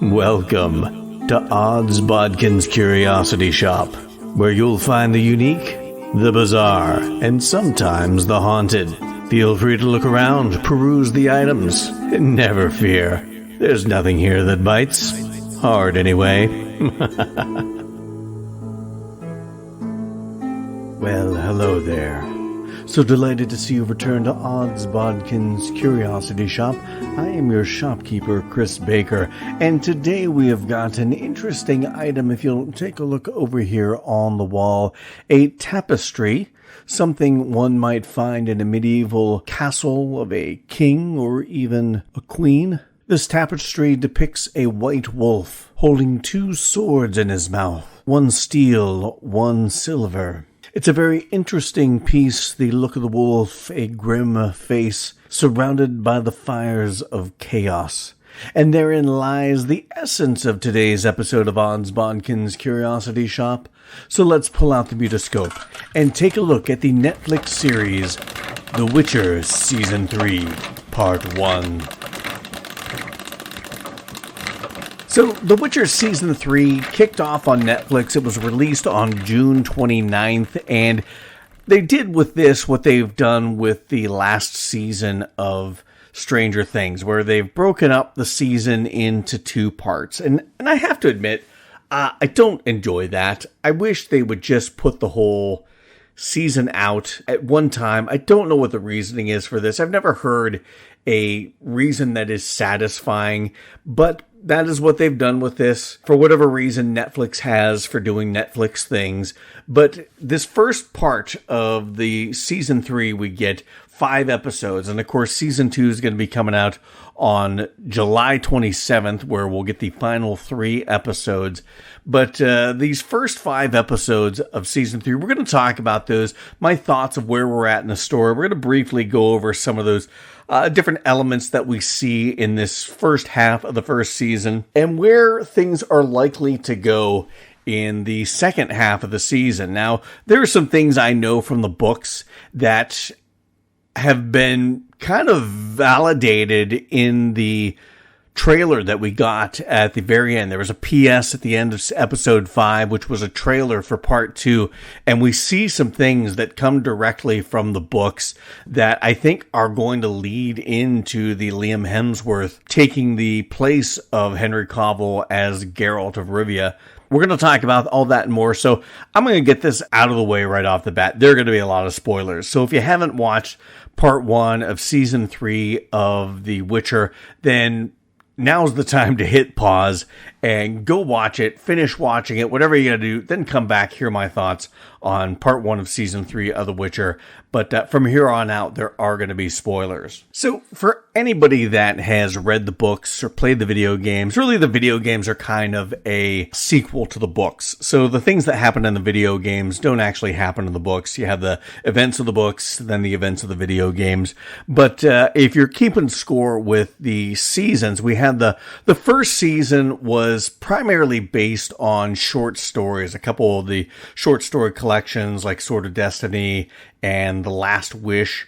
Welcome to Bodkins Curiosity Shop, where you'll find the unique, the bizarre, and sometimes the haunted. Feel free to look around, peruse the items, and never fear, there's nothing here that bites. Hard anyway. Well, hello there. So delighted to see you return to Bodkins Curiosity Shop. I am your shopkeeper, Chris Baker, and today we have got an interesting item. If you'll take a look over here on the wall, a tapestry, something one might find in a medieval castle of a king or even a queen. This tapestry depicts a white wolf holding two swords in his mouth, one steel, one silver. It's a very interesting piece, the look of the wolf, a grim face, surrounded by the fires of chaos. And therein lies the essence of today's episode of Bodkins Curiosity Shop. So let's pull out the mutoscope and take a look at the Netflix series, The Witcher Season 3, Part 1. So, The Witcher Season 3 kicked off on Netflix. It was released on June 29th, and they did with this what they've done with the last season of Stranger Things, where they've broken up the season into two parts. And I have to admit, I don't enjoy that. I wish they would just put the whole season out at one time. I don't know what the reasoning is for this. I've never heard a reason that is satisfying, but that is what they've done with this, for whatever reason Netflix has for doing Netflix things. But this first part of the season 3, we get 5 episodes. And of course, season 2 is going to be coming out on July 27th, where we'll get the final 3 episodes. But these first 5 episodes of season 3, we're going to talk about those, my thoughts of where we're at in the story. We're going to briefly go over some of those different elements that we see in this first half of the first season, and where things are likely to go in the second half of the season. Now, there are some things I know from the books that have been kind of validated in the trailer that we got at the very end. There was a PS at the end of episode 5, which was a trailer for part 2, and we see some things that come directly from the books that I think are going to lead into the Liam Hemsworth taking the place of Henry Cavill as Geralt of Rivia. We're going to talk about all that and more, so I'm going to get this out of the way right off the bat. There are going to be a lot of spoilers, so if you haven't watched part 1 of season 3 of The Witcher, then now's the time to hit pause and go watch it, finish watching it, whatever you gotta do, then come back, hear my thoughts on part 1 of season 3 of The Witcher. But from here on out, there are going to be spoilers. So for anybody that has read the books or played the video games, really the video games are kind of a sequel to the books. So the things that happen in the video games don't actually happen in the books. You have the events of the books, then the events of the video games. But if you're keeping score with the seasons, we had the first season was primarily based on short stories. A couple of the short story collections like Sword of Destiny and The Last Wish.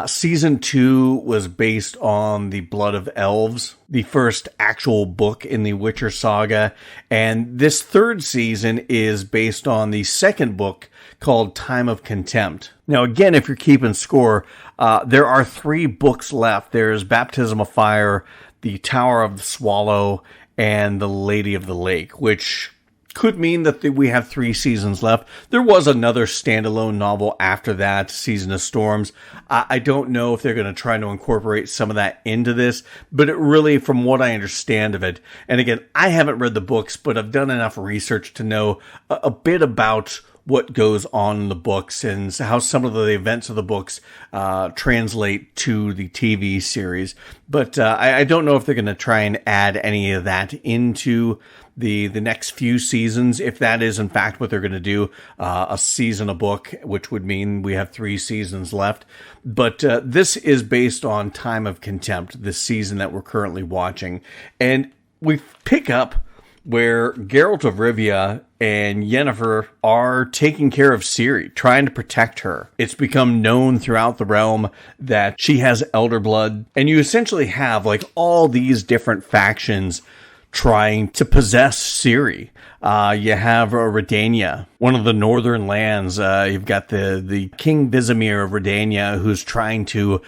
Season 2 was based on The Blood of Elves, the first actual book in the Witcher saga. And this third season is based on the second book called Time of Contempt. Now, again, if you're keeping score, there are 3 books left. There's Baptism of Fire, The Tower of the Swallow, and The Lady of the Lake, which could mean that we have 3 seasons left. There was another standalone novel after that, Season of Storms. I don't know if they're going to try to incorporate some of that into this, but it really, from what I understand of it, and again, I haven't read the books, but I've done enough research to know a bit about what goes on in the books and how some of the events of the books translate to the TV series. But I don't know if they're going to try and add any of that into the next few seasons, if that is in fact what they're going to do, a season a book, which would mean we have 3 seasons left. But this is based on Time of Contempt, this season that we're currently watching. And we pick up where Geralt of Rivia and Yennefer are taking care of Ciri, trying to protect her. It's become known throughout the realm that she has elder blood, and you essentially have like all these different factions trying to possess Ciri. You have Redania, one of the northern lands. You've got the King Vizimir of Redania, who's trying to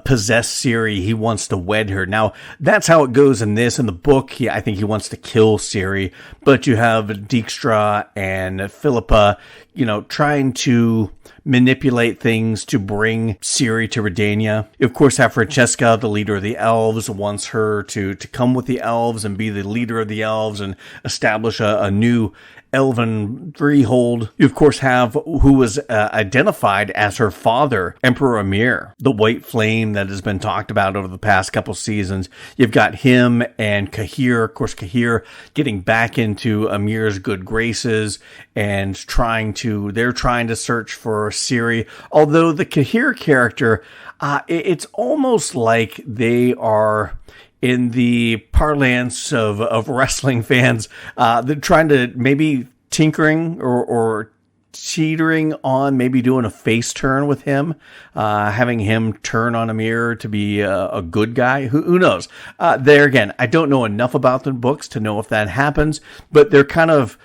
possess Ciri. He wants to wed her. Now, that's how it goes in this. In the book, I think he wants to kill Ciri. But you have Dijkstra and Philippa, trying to manipulate things to bring Ciri to Redania. You, of course, have Francesca, the leader of the elves, wants her to come with the elves and be the leader of the elves and establish a new elven freehold. You, of course, have who was identified as her father, Emperor Emhyr, the white flame that has been talked about over the past couple seasons. You've got him and Cahir. Of course, Cahir getting back into Emhyr's good graces and they're trying to search for Ciri. Although the Cahir character, it's almost like they are, in the parlance of wrestling fans, they're trying to maybe tinkering or teetering on maybe doing a face turn with him, having him turn on Emhyr to be a good guy. Who knows? There again, I don't know enough about the books to know if that happens, but they're kind of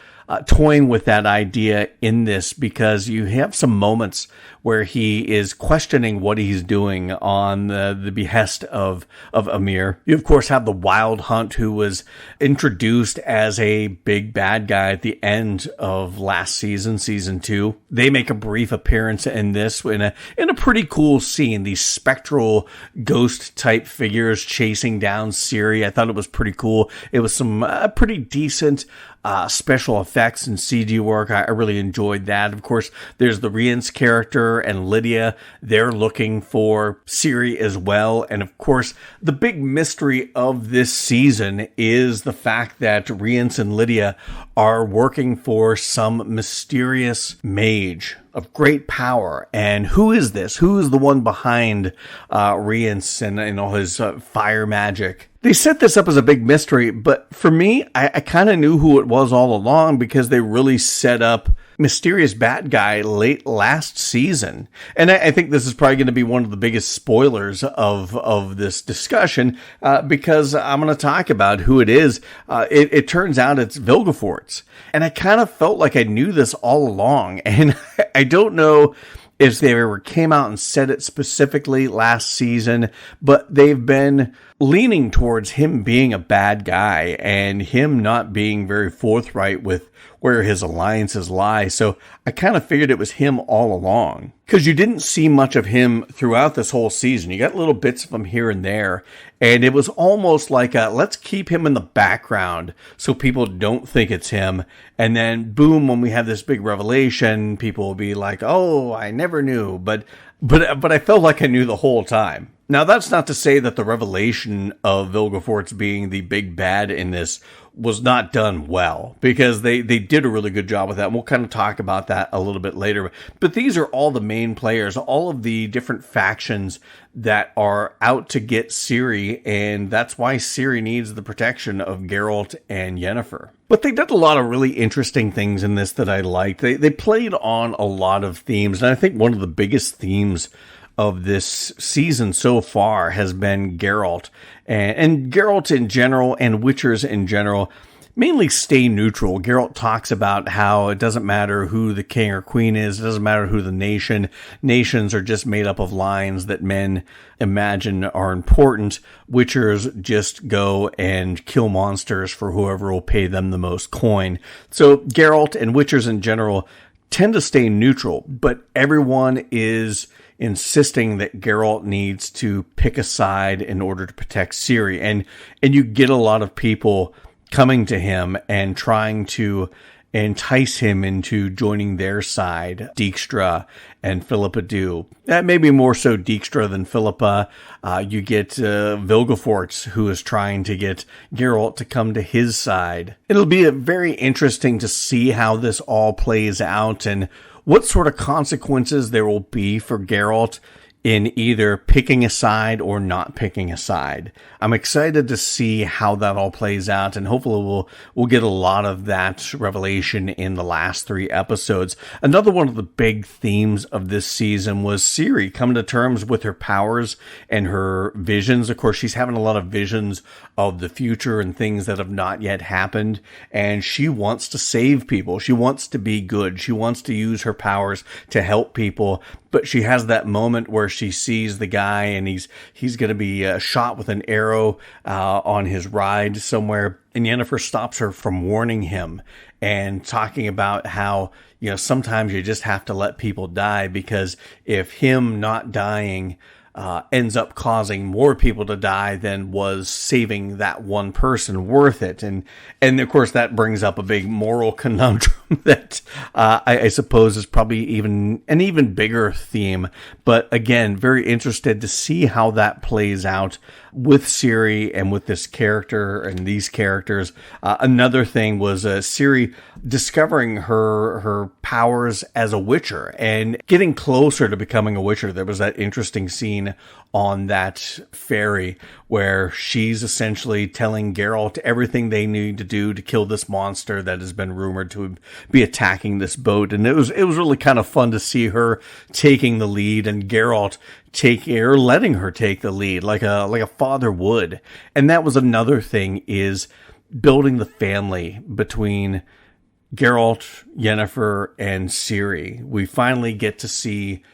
toying with that idea in this, because you have some moments where he is questioning what he's doing on the behest of Emhyr. You, of course, have the Wild Hunt, who was introduced as a big bad guy at the end of last season, season 2. They make a brief appearance in this in a pretty cool scene. These spectral ghost-type figures chasing down Ciri. I thought it was pretty cool. It was some pretty decent special effects and CG work. I really enjoyed that. Of course, there's the Rience character and Lydia. They're looking for Ciri as well. And of course, the big mystery of this season is the fact that Rience and Lydia are working for some mysterious mage of great power. And who is this? Who is the one behind Rience and all his fire magic? They set this up as a big mystery, but for me, I kind of knew who it was all along, because they really set up mysterious bad guy late last season. And I think this is probably going to be one of the biggest spoilers of this discussion, because I'm going to talk about who it is. It turns out it's Vilgefortz. And I kind of felt like I knew this all along. And I don't know if they ever came out and said it specifically last season, but they've been leaning towards him being a bad guy and him not being very forthright with where his alliances lie. So I kind of figured it was him all along, because you didn't see much of him throughout this whole season. You got little bits of him here and there, and it was almost like let's keep him in the background so people don't think it's him. And then boom, when we have this big revelation, people will be like, oh, I never knew. But I felt like I knew the whole time. Now, that's not to say that the revelation of Vilgefortz being the big bad in this was not done well, because they did a really good job with that. And we'll kind of talk about that a little bit later. But these are all the main players, all of the different factions that are out to get Ciri, and that's why Ciri needs the protection of Geralt and Yennefer. But they did a lot of really interesting things in this that I liked. They played on a lot of themes, and I think one of the biggest themes of this season so far has been Geralt. And Geralt in general, and Witchers in general, mainly stay neutral. Geralt talks about how it doesn't matter who the king or queen is. It doesn't matter who the nation. Nations are just made up of lines that men imagine are important. Witchers just go and kill monsters for whoever will pay them the most coin. So Geralt and Witchers in general tend to stay neutral, but everyone is insisting that Geralt needs to pick a side in order to protect Ciri. And you get a lot of people coming to him and trying to entice him into joining their side. Dijkstra and Philippa do. That may be more so Dijkstra than Philippa. You get Vilgefortz, who is trying to get Geralt to come to his side. It'll be very interesting to see how this all plays out and what sort of consequences there will be for Geralt in either picking a side or not picking a side. I'm excited to see how that all plays out, and hopefully we'll get a lot of that revelation in the last 3 episodes. Another one of the big themes of this season was Ciri coming to terms with her powers and her visions. Of course, she's having a lot of visions of the future and things that have not yet happened, and she wants to save people. She wants to be good. She wants to use her powers to help people, but she has that moment where she sees the guy and he's going to be shot with an arrow on his ride somewhere, and Yennefer stops her from warning him and talking about how, sometimes you just have to let people die, because if him not dying ends up causing more people to die, than was saving that one person worth it. And of course that brings up a big moral conundrum that I suppose is probably even an even bigger theme. But again, very interested to see how that plays out with Ciri and with this character and these characters. Another thing was Ciri discovering her powers as a witcher and getting closer to becoming a witcher. There was that interesting scene on that ferry where she's essentially telling Geralt everything they need to do to kill this monster that has been rumored to be attacking this boat. And it was really kind of fun to see her taking the lead, and Geralt letting her take the lead like a father would. And that was another thing, is building the family between Geralt, Yennefer, and Ciri. We finally get to see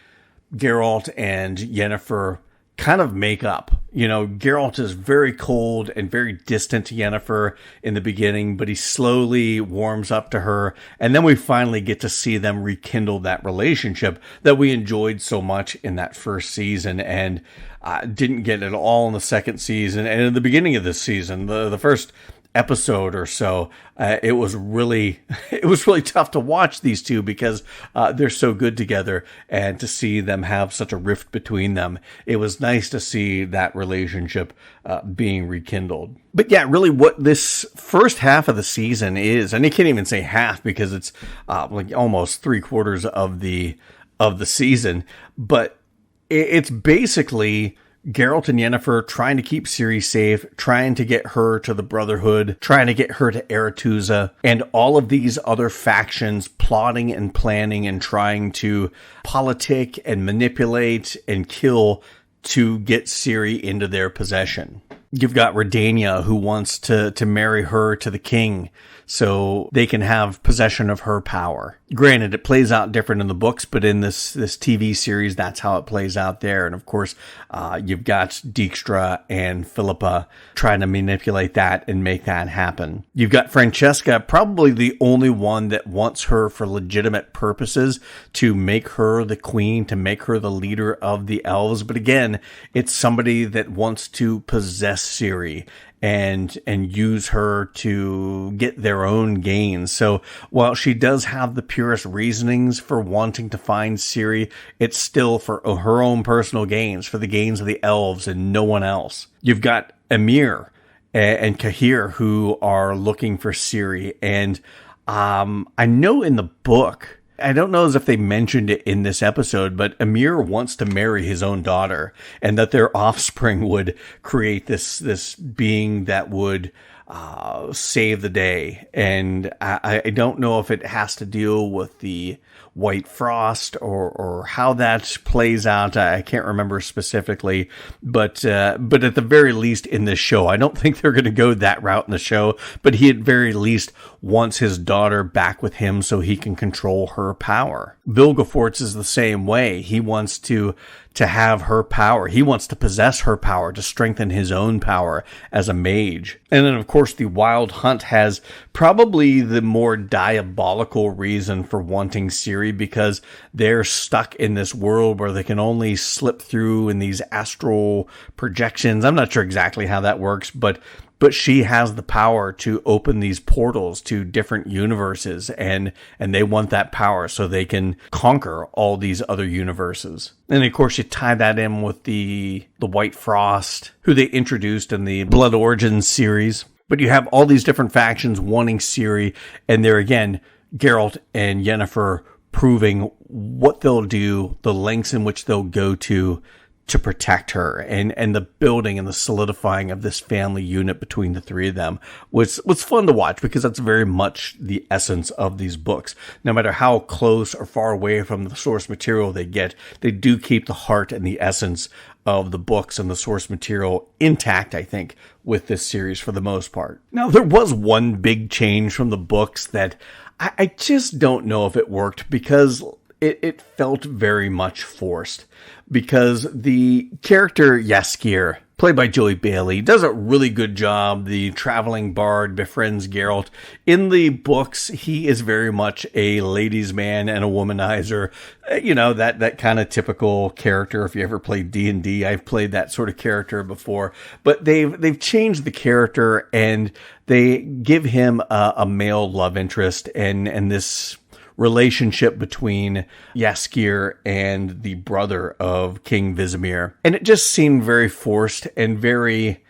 Geralt and Yennefer kind of make up. Geralt is very cold and very distant to Yennefer in the beginning, but he slowly warms up to her. And then we finally get to see them rekindle that relationship that we enjoyed so much in that first season, and didn't get at all in the second season. And in the beginning of this season, the first episode or so, it was really tough to watch these two, because they're so good together, and to see them have such a rift between them, it was nice to see that relationship being rekindled. But yeah, really what this first half of the season is, and you can't even say half because it's like almost 3/4 of the season, but it's basically Geralt and Yennefer trying to keep Ciri safe, trying to get her to the Brotherhood, trying to get her to Aretuza, and all of these other factions plotting and planning and trying to politic and manipulate and kill to get Ciri into their possession. You've got Redania, who wants to marry her to the king so they can have possession of her power. Granted, it plays out different in the books, but in this TV series, that's how it plays out there. And of course, you've got Dijkstra and Philippa trying to manipulate that and make that happen. You've got Francesca, probably the only one that wants her for legitimate purposes, to make her the queen, to make her the leader of the elves. But again, it's somebody that wants to possess Ciri and use her to get their own gains. So while she does have the purest reasonings for wanting to find Ciri, it's still for her own personal gains, for the gains of the elves and no one else. You've got Emir and Cahir, who are looking for Ciri. And I know in the book, I don't know as if they mentioned it in this episode, but Emir wants to marry his own daughter, and that their offspring would create this being that would save the day. And I don't know if it has to deal with the White Frost or how that plays out. I can't remember specifically, but at the very least in this show, I don't think they're going to go that route in the show, but he at very least wants his daughter back with him so he can control her power. Vilgefortz is the same way. He wants to have her power. He wants to possess her power to strengthen his own power as a mage. And then, of course, the Wild Hunt has probably the more diabolical reason for wanting Ciri, because they're stuck in this world where they can only slip through in these astral projections. I'm not sure exactly how that works, but she has the power to open these portals to different universes, and they want that power so they can conquer all these other universes. And of course, you tie that in with the White Frost, who they introduced in the Blood Origins series. But you have all these different factions wanting Ciri, and there again, Geralt and Yennefer proving what they'll do, the lengths in which they'll go to to protect her, and the building and the solidifying of this family unit between the three of them was fun to watch, because that's very much the essence of these books. No matter how close or far away from the source material they get, they do keep the heart and the essence of the books and the source material intact, I think, with this series for the most part. Now, there was one big change from the books that I just don't know if it worked, because it felt very much forced. Because the character Jaskier, played by Joey Bailey, does a really good job. The traveling bard befriends Geralt. In the books, he is very much a ladies' man and a womanizer. You know, that kind of typical character. If you ever played D&D, I've played that sort of character before. But they've changed the character, and they give him a male love interest, and this relationship between Jaskier and the brother of King Vizimir. And it just seemed very forced and very,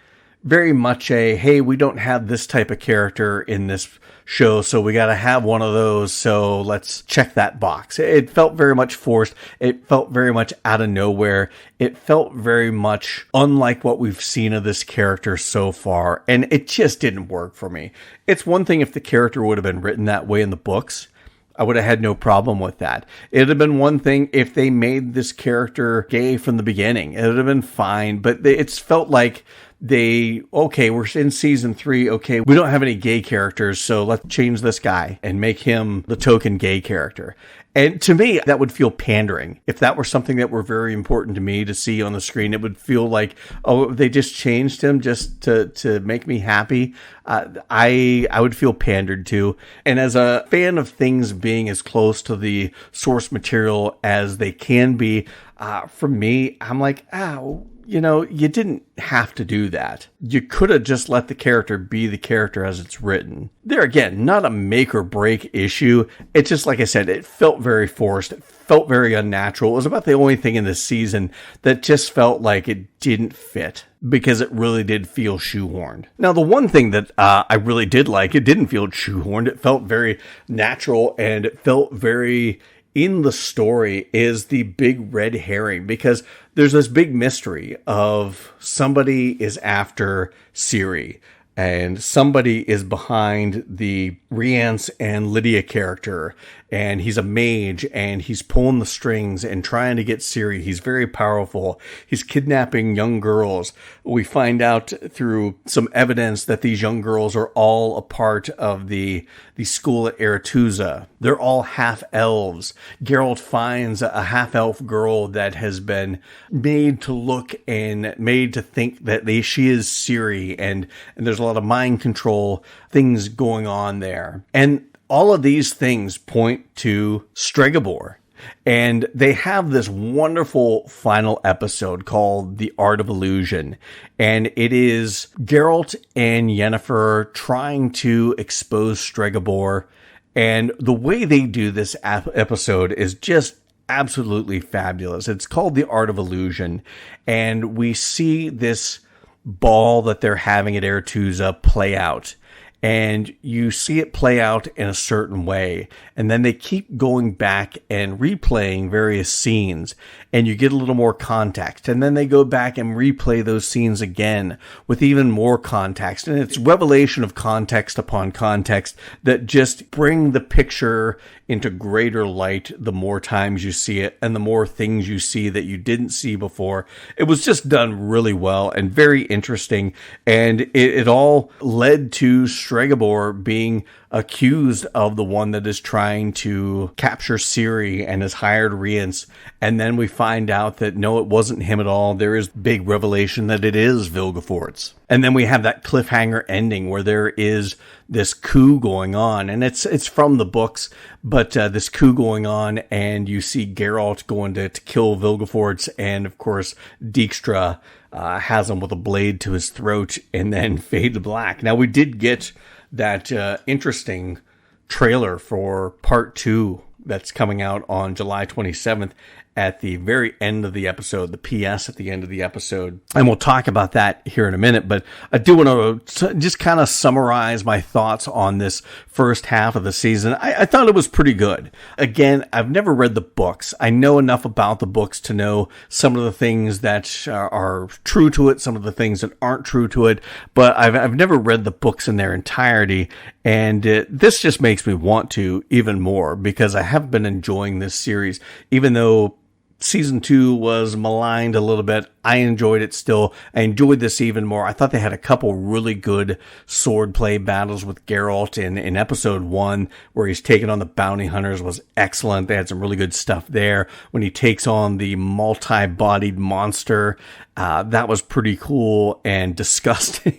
very much hey, we don't have this type of character in this show, so we got to have one of those, so let's check that box. It felt very much forced. It felt very much out of nowhere. It felt very much unlike what we've seen of this character so far, and it just didn't work for me. It's one thing if the character would have been written that way in the books. I would have had no problem with that. It would have been one thing if they made this character gay from the beginning. It would have been fine, but it's felt like we're in season 3. Okay, we don't have any gay characters, so let's change this guy and make him the token gay character. And to me, that would feel pandering. If that were something that were very important to me to see on the screen, it would feel like, oh, they just changed him just to make me happy. I would feel pandered to. And as a fan of things being as close to the source material as they can be, for me, I'm like, you didn't have to do that. You could have just let the character be the character as it's written. There again, not a make or break issue. It's just, like I said, it felt very forced. It felt very unnatural. It was about the only thing in this season that just felt like it didn't fit, because it really did feel shoehorned. Now, the one thing that I really did like, it didn't feel shoehorned. It felt very natural, and it felt very in the story, is the big red herring, because there's this big mystery of somebody is after Ciri, and somebody is behind the Rience and Lydia character, and he's a mage, and he's pulling the strings and trying to get Ciri. He's very powerful. He's kidnapping young girls. We find out through some evidence that these young girls are all a part of the school at Aretuza. They're all half-elves. Geralt finds a half-elf girl that has been made to look and made to think that she is Ciri, and there's a lot of mind control things going on there. And all of these things point to Stregobor. And they have this wonderful final episode called The Art of Illusion. And it is Geralt and Yennefer trying to expose Stregobor. And the way they do this episode is just absolutely fabulous. It's called The Art of Illusion. And we see this ball that they're having at Aretuza play out. And you see it play out in a certain way. And then they keep going back and replaying various scenes. And you get a little more context. And then they go back and replay those scenes again with even more context. And it's revelation of context upon context that just bring the picture into greater light the more times you see it and the more things you see that you didn't see before. It was just done really well and very interesting. And it all led to Stregobor being accused of the one that is trying to capture Ciri and has hired Rience. And then we find out that no, it wasn't him at all. There is big revelation that it is Vilgefortz. And then we have that cliffhanger ending where there is this coup going on, and it's from the books, but this coup going on, and you see Geralt going to kill Vilgefortz, and of course Dijkstra has him with a blade to his throat and then fade to black. Now, we did get that interesting trailer for part 2 that's coming out on July 27th. at the very end of the episode, the PS at the end of the episode. And we'll talk about that here in a minute, but I do want to just kind of summarize my thoughts on this first half of the season. I thought it was pretty good. Again, I've never read the books. I know enough about the books to know some of the things that are true to it, some of the things that aren't true to it, but I've never read the books in their entirety, and this just makes me want to even more because I have been enjoying this series, even though Season 2 was maligned a little bit. I enjoyed it still. I enjoyed this even more. I thought they had a couple really good swordplay battles with Geralt in episode 1, where he's taking on the bounty hunters, was excellent. They had some really good stuff there. When he takes on the multi-bodied monster, that was pretty cool and disgusting.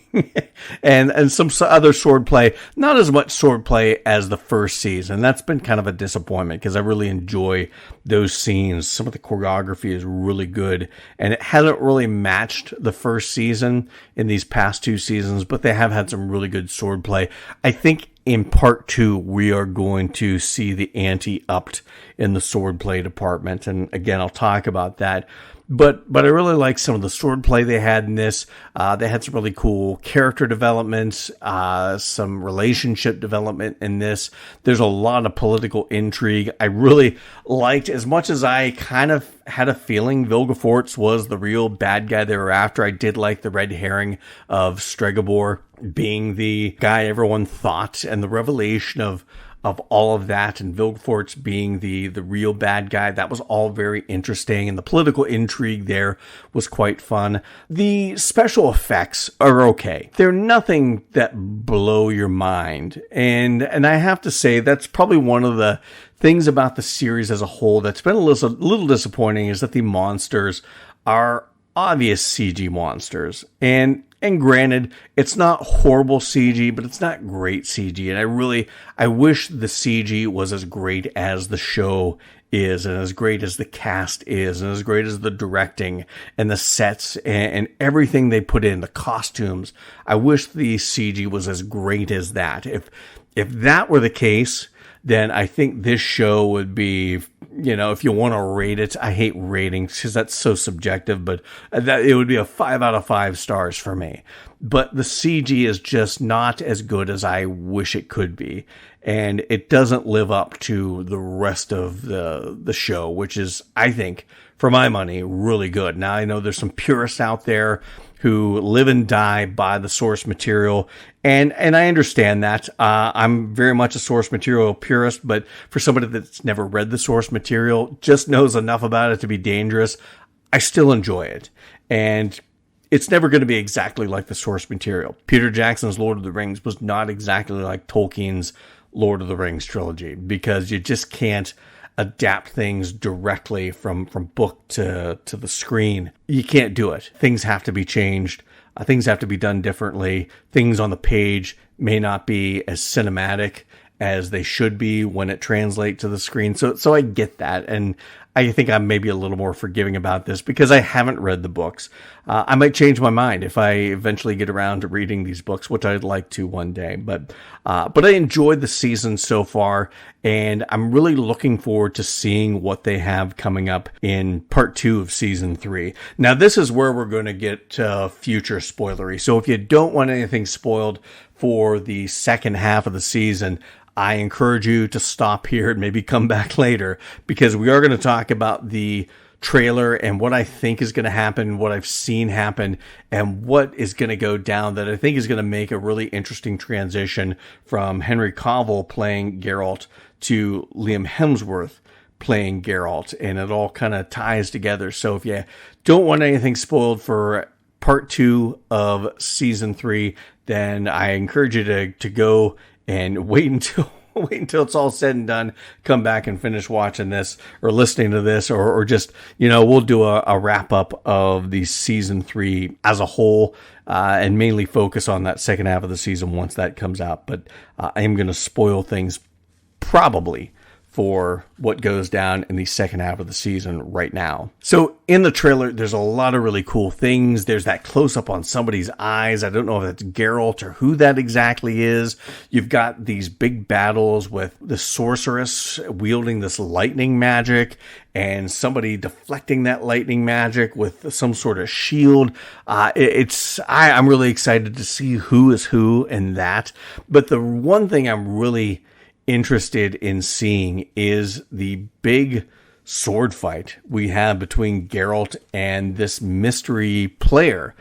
and some other swordplay, not as much swordplay as the first season. That's been kind of a disappointment because I really enjoy those scenes. Some of the choreography is really good, and it hasn't really matched the first season in these past 2 seasons, but they have had some really good swordplay. I think in part 2, we are going to see the ante upped in the swordplay department, and again, I'll talk about that. But I really like some of the swordplay they had in this. They had some really cool character developments, some relationship development in this. There's a lot of political intrigue. I really liked, as much as I kind of had a feeling Vilgefortz was the real bad guy they were after, I did like the red herring of Stregobor being the guy everyone thought, and the revelation of all of that, and Vilgefortz being the real bad guy. That was all very interesting, and the political intrigue there was quite fun. The special effects are okay. They're nothing that blow your mind, and I have to say that's probably one of the things about the series as a whole that's been a little disappointing, is that the monsters are obvious CG monsters, and granted, it's not horrible CG, but it's not great CG. And I wish the CG was as great as the show is, and as great as the cast is, and as great as the directing and the sets and everything they put in, the costumes. I wish the CG was as great as that. If that were the case, then I think this show would be, if you want to rate it, I hate ratings because that's so subjective, but it would be a 5 out of 5 stars for me. But the CG is just not as good as I wish it could be. And it doesn't live up to the rest of the show, which is, I think, for my money, really good. Now, I know there's some purists out there who live and die by the source material, and I understand that. I'm very much a source material purist, but for somebody that's never read the source material, just knows enough about it to be dangerous, I still enjoy it. And it's never going to be exactly like the source material. Peter Jackson's Lord of the Rings was not exactly like Tolkien's Lord of the Rings trilogy, because you just can't adapt things directly from book to the screen. You can't do it. Things have to be changed. Things have to be done differently. Things on the page may not be as cinematic as they should be when it translates to the screen. So I get that. And I think I'm maybe a little more forgiving about this because I haven't read the books. I might change my mind if I eventually get around to reading these books, which I'd like to one day. But I enjoyed the season so far, and I'm really looking forward to seeing what they have coming up in part 2 of season 3. Now, this is where we're going to get future spoilery. So if you don't want anything spoiled for the second half of the season, I encourage you to stop here and maybe come back later, because we are going to talk about the trailer and what I think is going to happen, what I've seen happen, and what is going to go down that I think is going to make a really interesting transition from Henry Cavill playing Geralt to Liam Hemsworth playing Geralt, and it all kind of ties together. So if you don't want anything spoiled for part 2 of season 3, then I encourage you to go and wait until it's all said and done, come back and finish watching this or listening to this, or just, we'll do a wrap up of the season 3 as a whole, and mainly focus on that second half of the season once that comes out. But I am going to spoil things probably for what goes down in the second half of the season right now. So in the trailer, there's a lot of really cool things. There's that close-up on somebody's eyes. I don't know if that's Geralt or who that exactly is. You've got these big battles with the sorceress wielding this lightning magic and somebody deflecting that lightning magic with some sort of shield. I'm really excited to see who is who in that. But the one thing I'm really interested in seeing is the big sword fight we have between Geralt and this mystery player.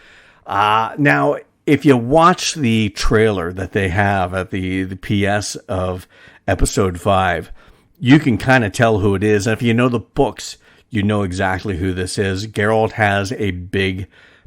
Now, if you watch the trailer that they have at the PS of episode 5, you can kind of tell who it is. And if you know the books, you know exactly who this is. Geralt has a big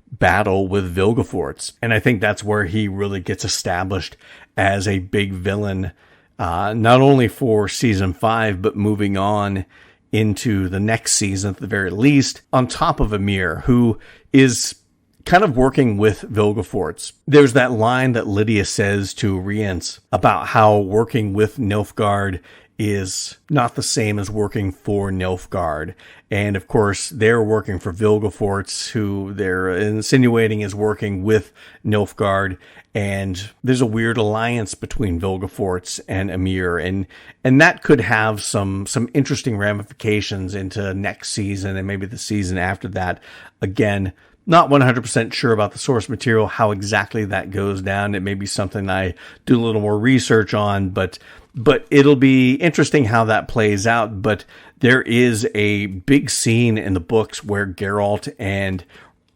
battle with Vilgefortz, and I think that's where he really gets established as a big villain, not only for season 5, but moving on into the next season at the very least, on top of Emir, who is kind of working with Vilgefortz. There's that line that Lydia says to Rience about how working with Nilfgaard is not the same as working for Nilfgaard. And of course, they're working for Vilgefortz, who they're insinuating is working with Nilfgaard. And there's a weird alliance between Vilgefortz and Emir. And that could have some interesting ramifications into next season and maybe the season after that. Again, not 100% sure about the source material, how exactly that goes down. It may be something I do a little more research on, but it'll be interesting how that plays out. But there is a big scene in the books where Geralt and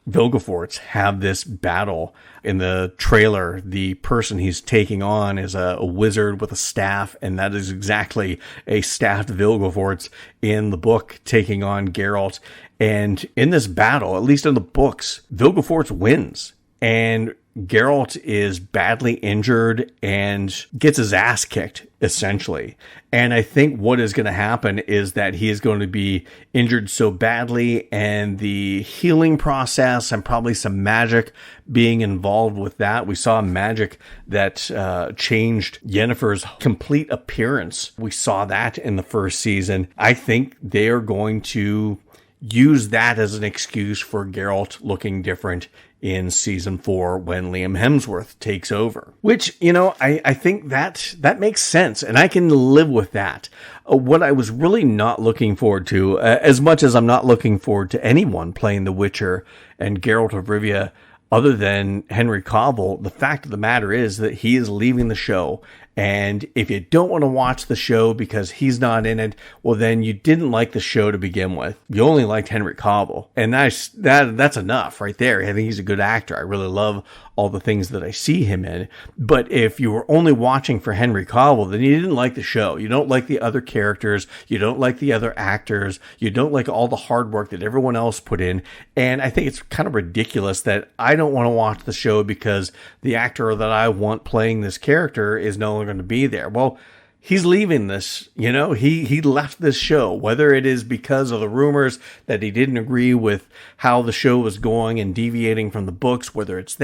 Vilgefortz have this battle. In the trailer, the person he's taking on is a wizard with a staff, and that is exactly a staffed Vilgefortz in the book taking on Geralt. And in this battle, at least in the books, Vilgefortz wins, and Geralt is badly injured and gets his ass kicked, essentially. And I think what is going to happen is that he is going to be injured so badly, and the healing process and probably some magic being involved with that. We saw magic that changed Yennefer's complete appearance. We saw that in the first season. I think they are going to use that as an excuse for Geralt looking different in season 4 when Liam Hemsworth takes over. Which, I think that makes sense, and I can live with that. What I was really not looking forward to, as much as I'm not looking forward to anyone playing The Witcher and Geralt of Rivia other than Henry Cavill, the fact of the matter is that he is leaving the show. And if you don't want to watch the show because he's not in it, well, then you didn't like the show to begin with. You only liked Henry Cavill. And that's enough right there. I think he's a good actor. I really love all the things that I see him in. But if you were only watching for Henry Cavill, then you didn't like the show. You don't like the other characters. You don't like the other actors. You don't like all the hard work that everyone else put in. And I think it's kind of ridiculous that I don't want to watch the show because the actor that I want playing this character is no longer going to be there. Well, he's leaving this, he left this show, whether it is because of the rumors that he didn't agree with how the show was going and deviating from the books, whether it's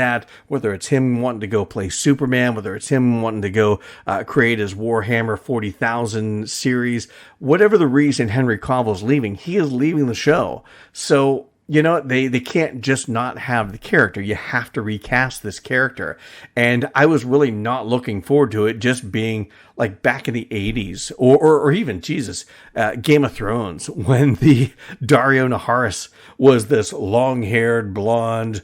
him wanting to go play Superman, whether it's him wanting to go create his Warhammer 40,000 series, whatever the reason Henry Cavill's leaving, he is leaving the show. So, they can't just not have the character. You have to recast this character. And I was really not looking forward to it just being like back in the 80s or even, Game of Thrones, when the Dario Naharis was this long-haired, blonde,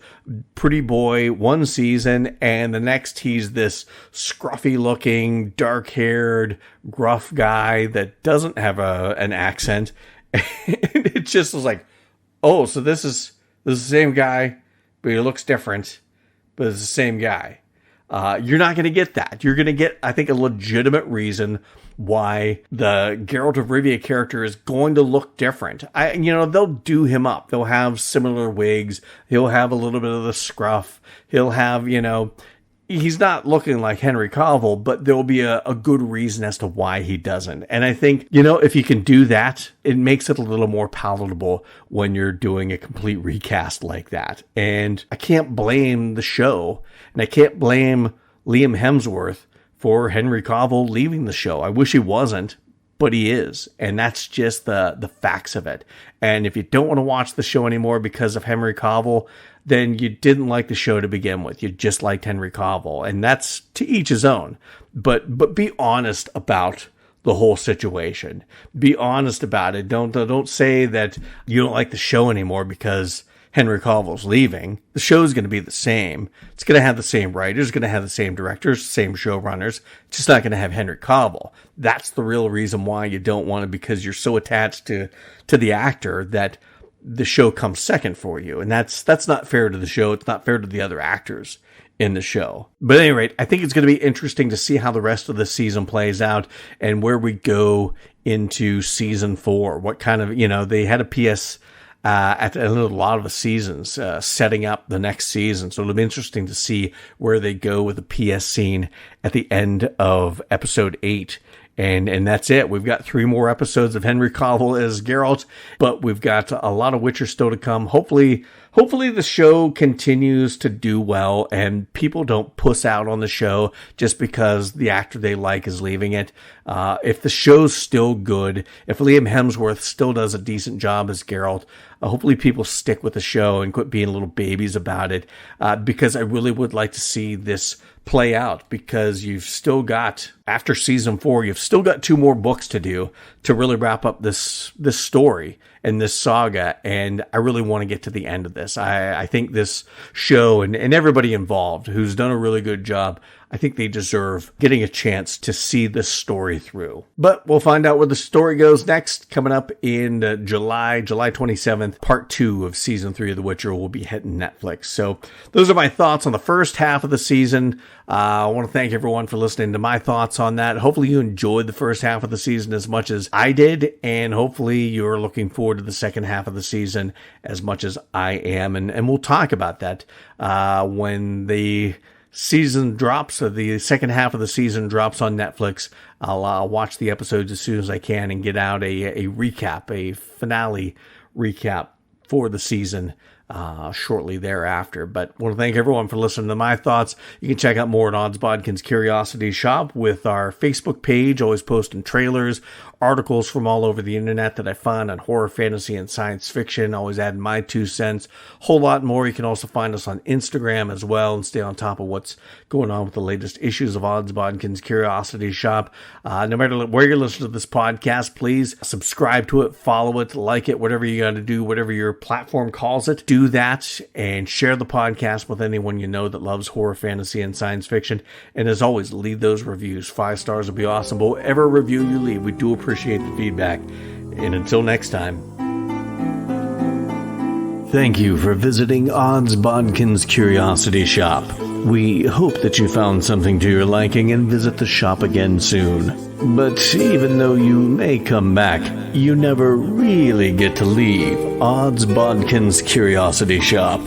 pretty boy one season, and the next he's this scruffy-looking, dark-haired, gruff guy that doesn't have an accent. And it just was like, oh, so this is the same guy, but he looks different, but it's the same guy. You're not going to get that. You're going to get, I think, a legitimate reason why the Geralt of Rivia character is going to look different. They'll do him up. They'll have similar wigs. He'll have a little bit of the scruff. He'll have, he's not looking like Henry Cavill, but there'll be a good reason as to why he doesn't. And I think, if you can do that, it makes it a little more palatable when you're doing a complete recast like that. And I can't blame the show, and I can't blame Liam Hemsworth for Henry Cavill leaving the show. I wish he wasn't, but he is. And that's just the facts of it. And if you don't want to watch the show anymore because of Henry Cavill, then you didn't like the show to begin with. You just liked Henry Cavill. And that's to each his own. But be honest about the whole situation. Be honest about it. Don't say that you don't like the show anymore because Henry Cavill's leaving. The show's going to be the same. It's going to have the same writers, going to have the same directors, same showrunners. It's just not going to have Henry Cavill. That's the real reason why you don't want it, because you're so attached to the actor that the show comes second for you. And that's not fair to the show. It's not fair to the other actors in the show. But at any rate, I think it's going to be interesting to see how the rest of the season plays out and where we go into season 4. What kind of, they had a PS at a lot of the seasons setting up the next season. So it'll be interesting to see where they go with the PS scene at the end of episode 8. And that's it. We've got 3 more episodes of Henry Cavill as Geralt, but we've got a lot of Witcher still to come. Hopefully the show continues to do well and people don't puss out on the show just because the actor they like is leaving it. If the show's still good, if Liam Hemsworth still does a decent job as Geralt, hopefully people stick with the show and quit being little babies about it, because I really would like to see this play out, because you've still got, after season 4, you've still got 2 more books to do to really wrap up this story and this saga, and I really want to get to the end of this. I think this show and everybody involved who's done a really good job, I think they deserve getting a chance to see this story through. But we'll find out where the story goes next. Coming up in July 27th, part 2 of season 3 of The Witcher will be hitting Netflix. So those are my thoughts on the first half of the season. I want to thank everyone for listening to my thoughts on that. Hopefully you enjoyed the first half of the season as much as I did, and hopefully you're looking forward to the second half of the season as much as I am. And we'll talk about that when the season drops, or the second half of the season drops on Netflix. I'll watch the episodes as soon as I can and get out a recap, a finale recap for the season shortly thereafter. But I want to thank everyone for listening to my thoughts. You can check out more at Bodkins Curiosity Shop with our Facebook page, always posting trailers, articles from all over the internet that I find on horror, fantasy, and science fiction. Always adding my 2 cents. Whole lot more. You can also find us on Instagram as well and stay on top of what's going on with the latest issues of Bodkins Curiosity Shop. No matter where you're listening to this podcast, please subscribe to it, follow it, like it, whatever you got to do, whatever your platform calls it. Do that and share the podcast with anyone you know that loves horror, fantasy, and science fiction. And as always, leave those reviews. 5 stars would be awesome. But whatever review you leave, we do appreciate the feedback. And until next time. Thank you for visiting Bodkins Curiosity Shop. We hope that you found something to your liking and visit the shop again soon. But even though you may come back, you never really get to leave Bodkins Curiosity Shop.